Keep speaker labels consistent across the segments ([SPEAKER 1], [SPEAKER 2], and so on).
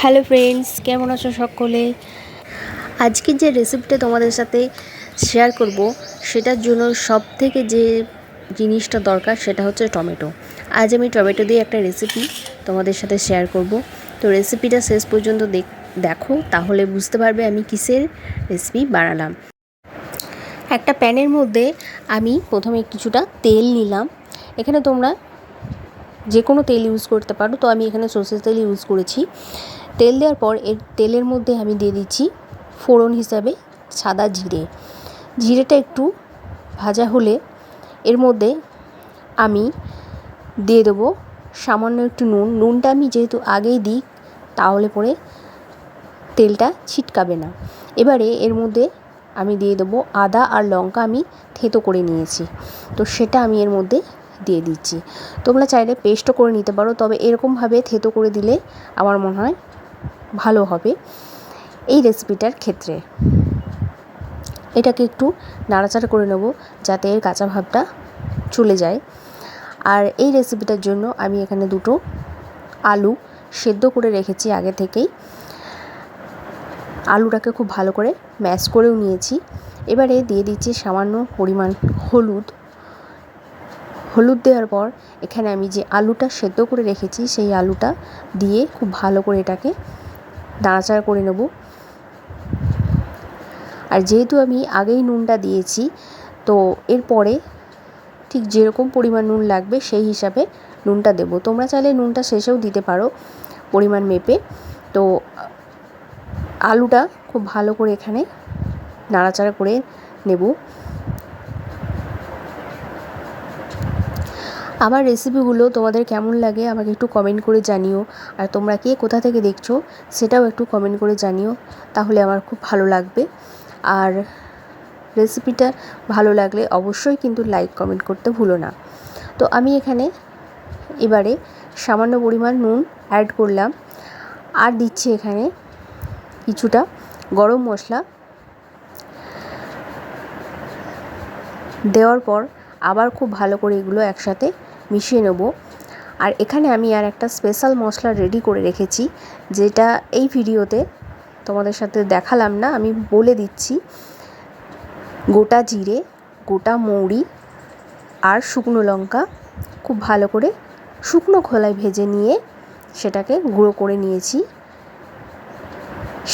[SPEAKER 1] Hello friends, কেমন আছো সকলে? আজকের যে রেসিপিটা তোমাদের সাথে শেয়ার করব, সেটার জন্য সবথেকে যে জিনিসটা দরকার সেটা হচ্ছে টমেটো। আজ আমি টমেটো দিয়ে একটা রেসিপি তোমাদের সাথে শেয়ার করব। তো রেসিপিটা শেষ পর্যন্ত দেখো, তাহলে বুঝতে পারবে আমি কিসের রেসিপি বানালাম। একটা প্যানের মধ্যে আমি প্রথমে কিছুটা তেল নিলাম। এখানে তোমরা যে কোনো তেল ইউজ করতে পারো, তো আমি এখানে সরষের তেল ইউজ করেছি। তেল দেওয়ার পর এর তেলের মধ্যে আমি দিয়ে দিচ্ছি ফোড়ন হিসাবে সাদা জিরে। জিরেটা একটু ভাজা হলে এর মধ্যে আমি দিয়ে দেবো সামান্য একটু নুন। নুনটা আমি যেহেতু আগেই দিই, তাহলে পরে তেলটা ছিটকাবে না। এবারে এর মধ্যে আমি দিয়ে দেবো আদা আর লঙ্কা, আমি থেঁতো করে নিয়েছি, তো সেটা আমি এর মধ্যে দিয়ে দিচ্ছি। তোমরা চাইলে পেস্টও করে নিতে পারো, তবে এরকমভাবে থেঁতো করে দিলে আমার মনে হয় ভালো হবে এই রেসিপিটার ক্ষেত্রে। এটাকে একটু নাড়াচাড়া করে নেব যাতে এর কাঁচা ভাবটা চলে যায়। আর এই রেসিপিটার জন্য আমি এখানে দুটো আলু সেদ্ধ করে রেখেছি আগে থেকেই। আলুটাকে খুব ভালো করে ম্যাশ করেও নিয়েছি। এবারে দিয়ে দিচ্ছি সামান্য পরিমাণ হলুদ। হলুদ দেওয়ার পর এখানে আমি যে আলুটা সেদ্ধ করে রেখেছি সেই আলুটা দিয়ে খুব ভালো করে এটাকে নাড়াচাড়া করে নেব। আর যেহেতু আমি আগেই নুনটা দিয়েছি, তো এরপরে ঠিক যেরকম পরিমাণ নুন লাগবে সেই হিসাবে নুনটা দেব। তোমরা চাইলে নুনটা শেষেও দিতে পারো পরিমাণ মেপে। তো আলুটা খুব ভালো করে এখানে নাড়াচাড়া করে নেব। আমার রেসিপিগুলো তোমাদের কেমন লাগে আমাকে একটু কমেন্ট করে জানিও। আর তোমরা কে কোথা থেকে দেখছো সেটাও একটু কমেন্ট করে জানিও, তাহলে আমার খুব ভালো লাগবে। আর রেসিপিটা ভালো লাগলে অবশ্যই কিন্তু লাইক কমেন্ট করতে ভুলো না। তো আমি এখানে এবারে সামান্য পরিমাণ নুন অ্যাড করলাম, আর দিচ্ছি এখানে কিছুটা গরম মশলা। দেওয়ার পর আবার খুব ভালো করে এগুলো একসাথে মিশিয়ে নেব। আর এখানে আমি আর একটা স্পেশাল মশলা রেডি করে রেখেছি, যেটা এই ভিডিওতে তোমাদের সাথে দেখালাম না, আমি বলে দিচ্ছি। গোটা জিরে, গোটা মৌরি আর শুকনো লঙ্কা খুব ভালো করে শুকনো খোলায় ভেজে নিয়ে সেটাকে গুঁড়ো করে নিয়েছি।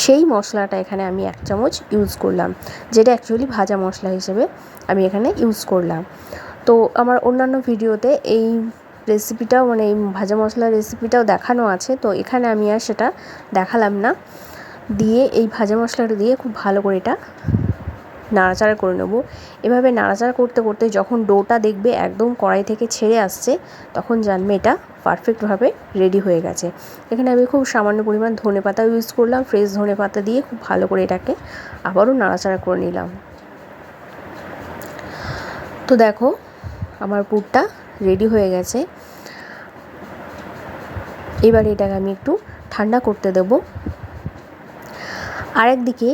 [SPEAKER 1] সেই মশলাটা এখানে আমি 1 চামচ ইউজ করলাম, যেটা অ্যাকচুয়ালি ভাজা মশলা হিসেবে আমি এখানে ইউজ করলাম। তো আমার অন্যান্য ভিডিওতে এই রেসিপিটাও, মানে এই ভাজা মশলার রেসিপিটাও দেখানো আছে, তো এখানে আমি আর সেটা দেখালাম না। দিয়ে এই ভাজা মশলাটা দিয়ে খুব ভালো করে এটা নাড়াচাড়া করে নেব। এভাবে নাড়াচাড়া করতে করতে যখন ডোটা দেখবে একদম কড়াই থেকে ছেড়ে আসছে, তখন জানবে এটা পারফেক্টভাবে রেডি হয়ে গেছে। এখানে আমি খুব সামান্য পরিমাণ ধনেপাতা ইউজ করলাম, ফ্রেশ ধনেপাতা দিয়ে খুব ভালো করে এটাকে আবারও নাড়াচাড়া করে নিলাম। তো দেখো আমার পুরটা রেডি হয়ে গেছে। এবার এটাকে আমি একটু ঠান্ডা করতে দেব। আরেকদিকে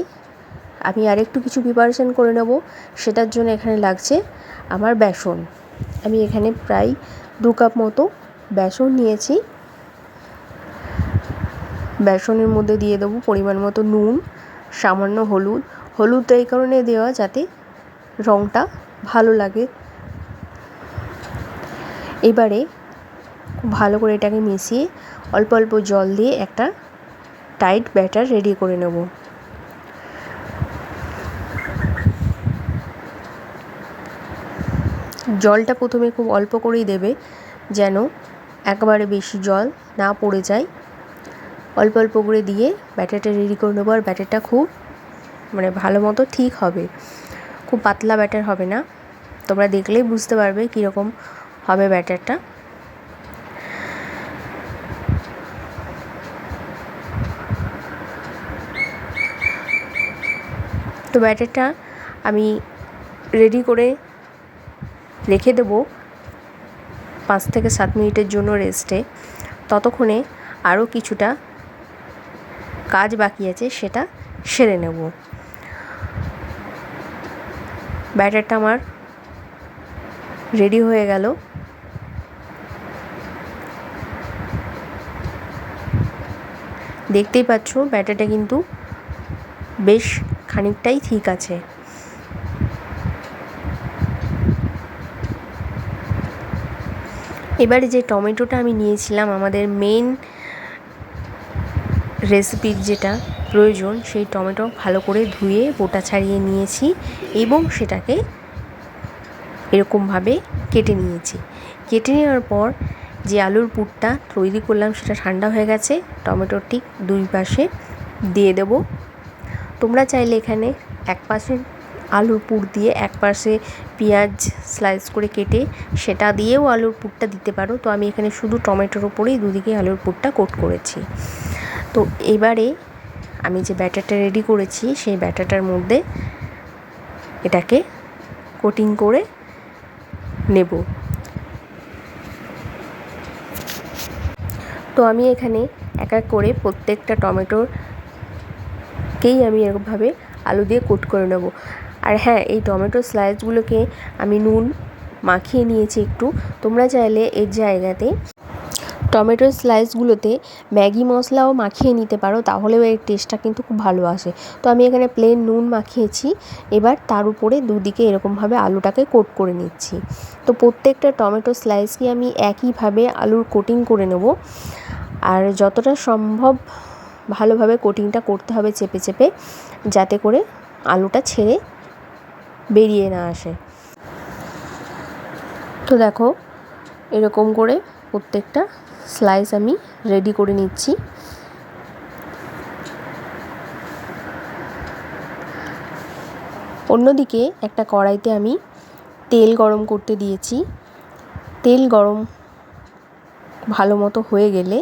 [SPEAKER 1] আমি আরেকটু কিছু প্রিপারেশন করে নেব। সেটার জন্য এখানে লাগছে আমার বেসন। আমি এখানে প্রায় 2 কাপ মতো বেসন নিয়েছি। বেসনের মধ্যে দিয়ে দেবো পরিমাণ মতো নুন, সামান্য হলুদ। হলুদটা এই কারণে দেওয়া যাতে রঙটা ভালো লাগে। এবারে খুব ভালো করে এটাকে মিশিয়ে অল্প অল্প জল দিয়ে একটা টাইট ব্যাটার রেডি করে নেব। জলটা প্রথমে খুব অল্প করেই দেবে, যেন একবারে বেশি জল না পড়ে যায়। অল্প অল্প করে দিয়ে ব্যাটারটা রেডি করে নেবো। আর ব্যাটারটা খুব ভালো মতো ঠিক হবে, খুব পাতলা ব্যাটার হবে না। তোমরা দেখলেই বুঝতে পারবে কীরকম হবে ব্যাটারটা। তো ব্যাটারটা আমি রেডি করে রেখে দেবো 5 থেকে 7 মিনিটের জন্য রেস্টে। ততক্ষণে আরও কিছুটা কাজ বাকি আছে, সেটা সেরে নেব। ব্যাটারটা আমার রেডি হয়ে গেল। দেখতেই পাচ্ছ ব্যাটারটা কিন্তু বেশ খানিকটাই ঠিক আছে। এবারে যে টমেটোটা আমি নিয়েছিলাম আমাদের মেন রেসিপির যেটা প্রয়োজন, সেই টমেটো ভালো করে ধুয়ে বোটা ছাড়িয়ে নিয়েছি এবং সেটাকে এরকমভাবে কেটে নিয়েছি। কেটে নেওয়ার পর যে আলুর পুরটা তৈরি করলাম সেটা ঠান্ডা হয়ে গেছে। টমেটোর ঠিক দুই পাশে দিয়ে দেব। তোমরা চাইলে এখানে এক পাশে আলুর পুর দিয়ে এক পাশে পেঁয়াজ স্লাইস করে কেটে সেটা দিয়েও আলুর পুরটা দিতে পারো। তো আমি এখানে শুধু টমেটোর ওপরেই দুদিকে আলুর পুরটা কোট করেছি। তো এবারে আমি যে ব্যাটারটা রেডি করেছি সেই ব্যাটারটার মধ্যে এটাকে কোটিং করে নেব। তো আমি এখানে এক এক করে প্রত্যেকটা টমেটোরকেই আমি এরকমভাবে আলু দিয়ে কোট করে নেব। আর হ্যাঁ, এই টমেটো স্লাইসগুলোকে আমি নুন মাখিয়ে নিয়েছি একটু। তোমরা চাইলে এর জায়গাতে টমেটোর স্লাইসগুলোতে ম্যাগি মশলাও মাখিয়ে নিতে পারো, তাহলেও এর টেস্টটা কিন্তু খুব ভালো আসে। তো আমি এখানে প্লেন নুন মাখিয়েছি। এবার তার উপরে দুদিকে এরকমভাবে আলুটাকে কোট করে নিচ্ছি। তো প্রত্যেকটা টমেটো স্লাইসকে আমি একইভাবে আলুর কোটিং করে নেব। আর যতটা সম্ভব ভালোভাবে কোটিংটা করতে হবে চেপে চেপে, যাতে করে আলুটা ছেড়ে বেরিয়ে না আসে। তো দেখো এরকম করে প্রত্যেকটা স্লাইস আমি রেডি করে নিচ্ছি। অন্যদিকে একটা কড়াইতে আমি তেল গরম করতে দিয়েছি। তেল গরম ভালো মতো হয়ে গেলে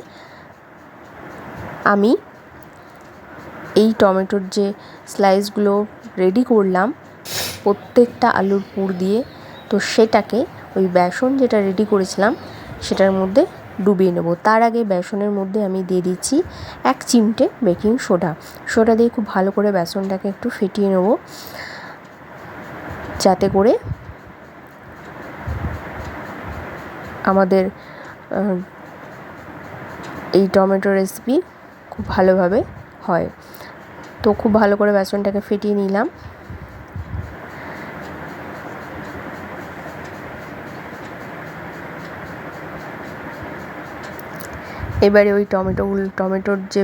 [SPEAKER 1] আমি এই টমেটোর যে স্লাইসগুলো রেডি করলাম প্রত্যেকটা আলুর পুর দিয়ে, তো সেটাকে ওই বেসন যেটা রেডি করেছিলাম সেটার মধ্যে ডুবিয়ে নেব। তার আগে বেসনের মধ্যে আমি দিয়ে দিচ্ছি 1 চিমটে বেকিং সোডা দিয়ে খুব ভালো করে বেসনটাকে একটু ফেটিয়ে নেব, যাতে করে আমাদের এই টমেটো রেসিপি খুব ভালোভাবে হয়। তো খুব ভালো করে বেসনটাকে ফেটিয়ে নিলাম। এবারে ওই টমেটোর যে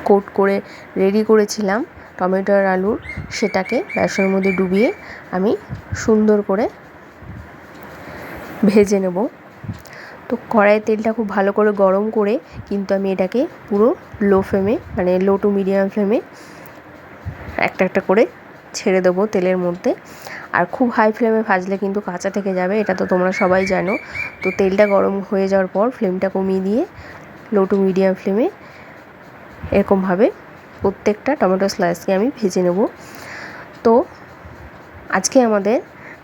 [SPEAKER 1] কোট করে রেডি করেছিলাম টমেটো আর আলুর, সেটাকে বেসনের মধ্যে ডুবিয়ে আমি সুন্দর করে ভেজে নেব। তো কড়াইয়ের তেলটা খুব ভালো করে গরম করে কিন্তু আমি এটাকে পুরো লো ফ্লেমে, মানে লো টু মিডিয়াম ফ্লেমে একটা একটা করে ছেড়ে দেবো তেলের মধ্যে। আর খুব হাই ফ্লেমে ভাজলে কিন্তু কাঁচা থেকে যাবে, এটা তো তোমরা সবাই জানো। তো তেলটা গরম হয়ে যাওয়ার পর ফ্লেমটা কমিয়ে দিয়ে লো টু মিডিয়াম ফ্লেমে এরকমভাবে প্রত্যেকটা টমেটো স্লাইসকে আমি ভেজে নেব। তো আজকে আমাদের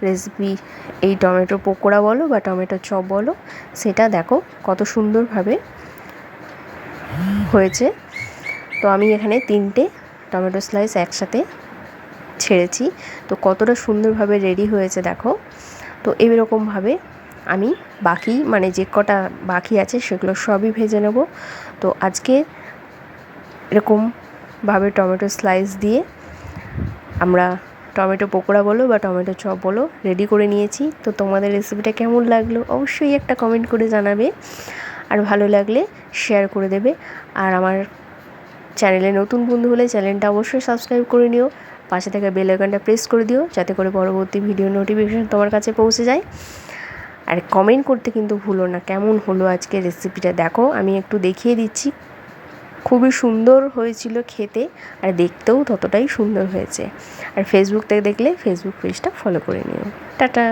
[SPEAKER 1] রেসিপি এই টমেটো পকোড়া বলো বা টমেটো চপ বলো, সেটা দেখো কত সুন্দরভাবে হয়েছে। তো আমি এখানে 3টে টমেটো স্লাইস একসাথে ছেড়েছি। তো কতটা সুন্দরভাবে রেডি হয়েছে দেখো। তো এইরকমভাবে আমি বাকি মানে যে কটা বাকি আছে সেগুলো সবই ভেজে নেব। তো আজকে এরকমভাবে টমেটো স্লাইস দিয়ে আমরা টমেটো পকোড়া বলো বা টমেটো চপ বলো রেডি করে নিয়েছি। তো তোমাদের রেসিপিটা কেমন লাগলো অবশ্যই একটা কমেন্ট করে জানাবে, আর ভালো লাগলে শেয়ার করে দেবে। আর আমার চ্যানেলে নতুন বন্ধু হলে চ্যানেলটা অবশ্যই সাবস্ক্রাইব করে নিও, পাশে থাকা বেল আইকনটা প্রেস করে দিও, যাতে করে পরবর্তী ভিডিও নোটিফিকেশন তোমার কাছে পৌঁছে যায়। আর কমেন্ট করতে কিন্তু ভুলো না কেমন হলো আজকে রেসিপিটা। দেখো আমি একটু দেখিয়ে দিচ্ছি, খুবই সুন্দর হয়েছিল খেতে, আর দেখতেও ততটাই সুন্দর হয়েছে। আর ফেসবুক থেকে দেখলে ফেসবুক পেজটা ফলো করে নিও। টাটা।